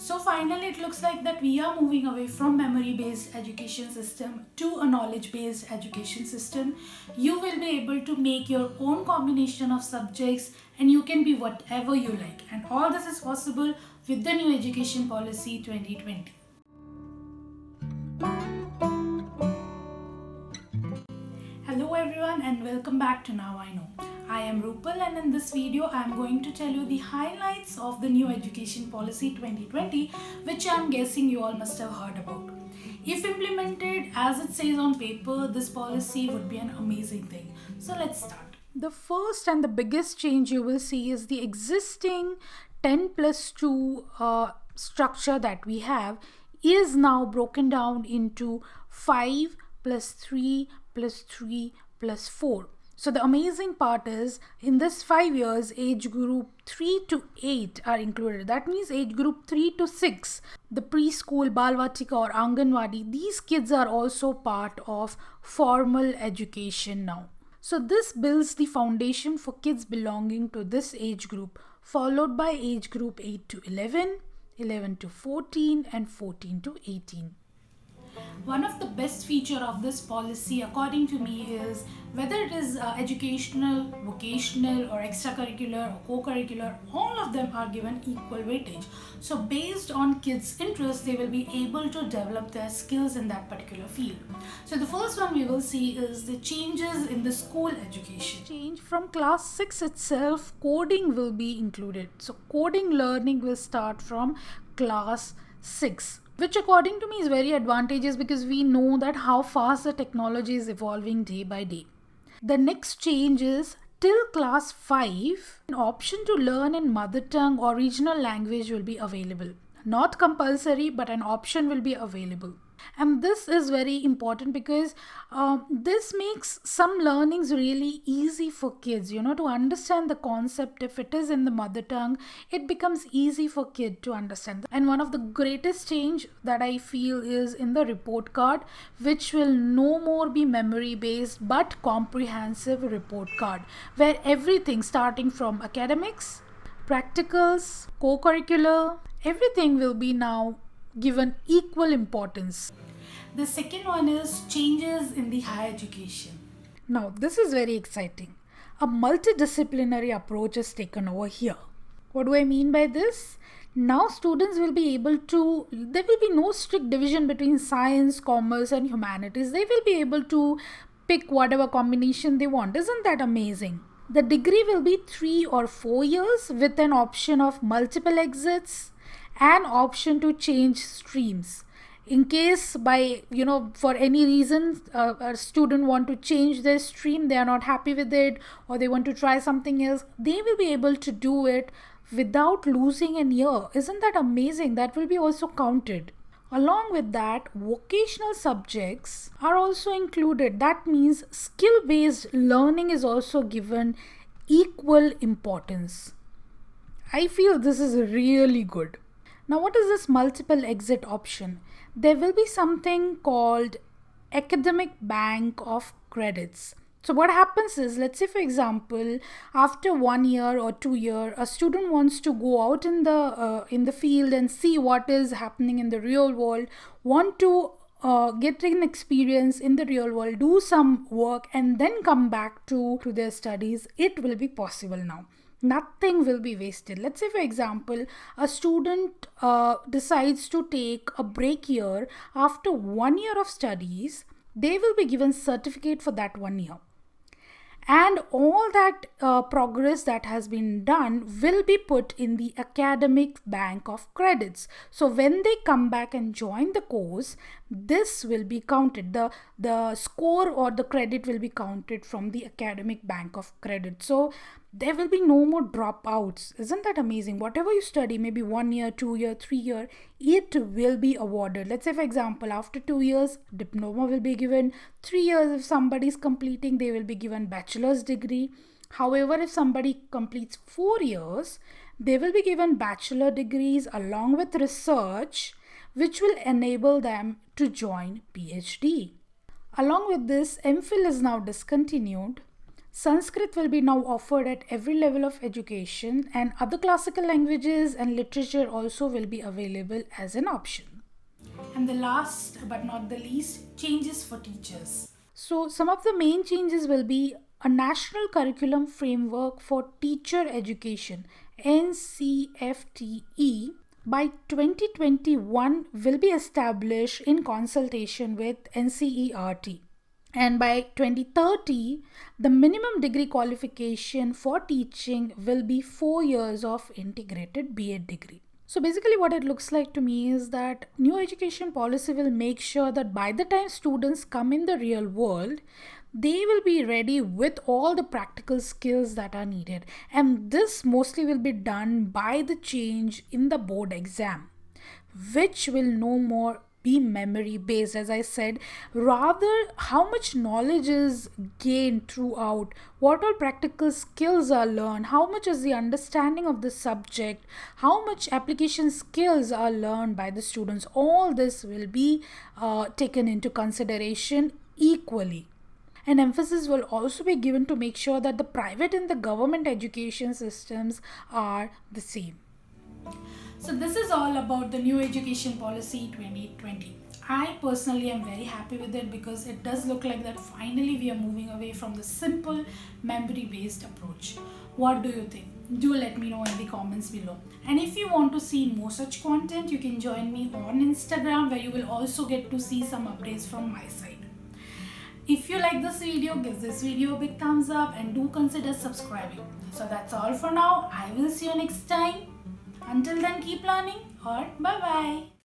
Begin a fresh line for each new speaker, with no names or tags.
So finally, it looks like that we are moving away from memory-based education system to a knowledge-based education system. You will be able to make your own combination of subjects and you can be whatever you like. And all this is possible with the new education policy 2020. Hello everyone and welcome back to Now I Know. I am Rupal and in this video I am going to tell you the highlights of the new education policy 2020 which I am guessing you all must have heard about. If implemented as it says on paper, this policy would be an amazing thing. So let's start. The first and the biggest change you will see is the existing 10 plus 2 structure that we have is now broken down into 5 plus 3 plus 3 plus 4. So the amazing part is in this 5 years, age group 3 to 8 are included. That means age group 3 to 6, the preschool, Balvatika or Anganwadi, these kids are also part of formal education now. So this builds the foundation for kids belonging to this age group, followed by age group 8 to 11, 11 to 14 and 14 to 18. One of the best feature of this policy according to me is whether it is educational, vocational or extracurricular or co-curricular, all of them are given equal weightage. So based on kids' interest, they will be able to develop their skills in that particular field. So the first one we will see is the changes in the school education. Change from class 6 itself, coding will be included. So coding learning will start from class 6. Which according to me is very advantageous because we know that how fast the technology is evolving day by day. The next change is till class 5, an option to learn in mother tongue or regional language will be available. Not compulsory, but an option will be available. And this is very important because this makes some learnings really easy for kids, to understand the concept. If it is in the mother tongue, it becomes easy for kid to understand. And one of the greatest change that I feel is in the report card, which will no more be memory based but comprehensive report card, where everything starting from academics, practicals, co-curricular, everything will be now given equal importance. The second one is changes in the higher education. Now, this is very exciting. A multidisciplinary approach is taken over here. What do I mean by this? Now students will be able to, there will be no strict division between science, commerce and humanities. They will be able to pick whatever combination they want. Isn't that amazing? The degree will be 3 or 4 years with an option of multiple exits, an option to change streams. In case by for any reason a student want to change their stream, they are not happy with it or they want to try something else, they will be able to do it without losing an year. Isn't that amazing? That will be also counted. Along with that, vocational subjects are also included. That means skill-based learning is also given equal importance. I feel this is really good. Now, what is this multiple exit option? There will be something called academic bank of credits. So what happens is, let's say for example, after 1 year or 2 year, a student wants to go out in the field and see what is happening in the real world, want to get an experience in the real world, do some work and then come back to their studies. It will be possible now. Nothing will be wasted. Let's say for example, a student decides to take a break year after 1 year of studies, they will be given certificate for that 1 year. And all that progress that has been done will be put in the academic bank of credits. So when they come back and join the course, this will be counted. The score or the credit will be counted from the academic bank of credit. So there will be no more dropouts. Isn't that amazing? Whatever you study, maybe 1 year, 2 year, 3 year, it will be awarded. Let's say for example, after 2 years, diploma will be given. 3 years, if somebody is completing, they will be given bachelor's degree. However, if somebody completes 4 years, they will be given bachelor degrees along with research, which will enable them to join PhD. Along with this, MPhil is now discontinued. Sanskrit will be now offered at every level of education, and other classical languages and literature also will be available as an option. And the last but not the least, changes for teachers. So, some of the main changes will be a national curriculum framework for teacher education, NCFTE, by 2021 will be established in consultation with NCERT. And by 2030, the minimum degree qualification for teaching will be 4 years of integrated B.Ed degree. So basically what it looks like to me is that new education policy will make sure that by the time students come in the real world, they will be ready with all the practical skills that are needed. And this mostly will be done by the change in the board exam, which will no more be memory based. As I said, rather how much knowledge is gained throughout, what all practical skills are learned, how much is the understanding of the subject, how much application skills are learned by the students, all this will be taken into consideration equally. An emphasis will also be given to make sure that the private and the government education systems are the same. So this is all about the new education policy 2020. I personally am very happy with it because it does look like that finally we are moving away from the simple memory based approach. What do you think? Do let me know in the comments below. And if you want to see more such content, you can join me on Instagram, where you will also get to see some updates from my side. If you like this video, give this video a big thumbs up and do consider subscribing. So that's all for now. I will see you next time. Until then, keep learning, or bye bye.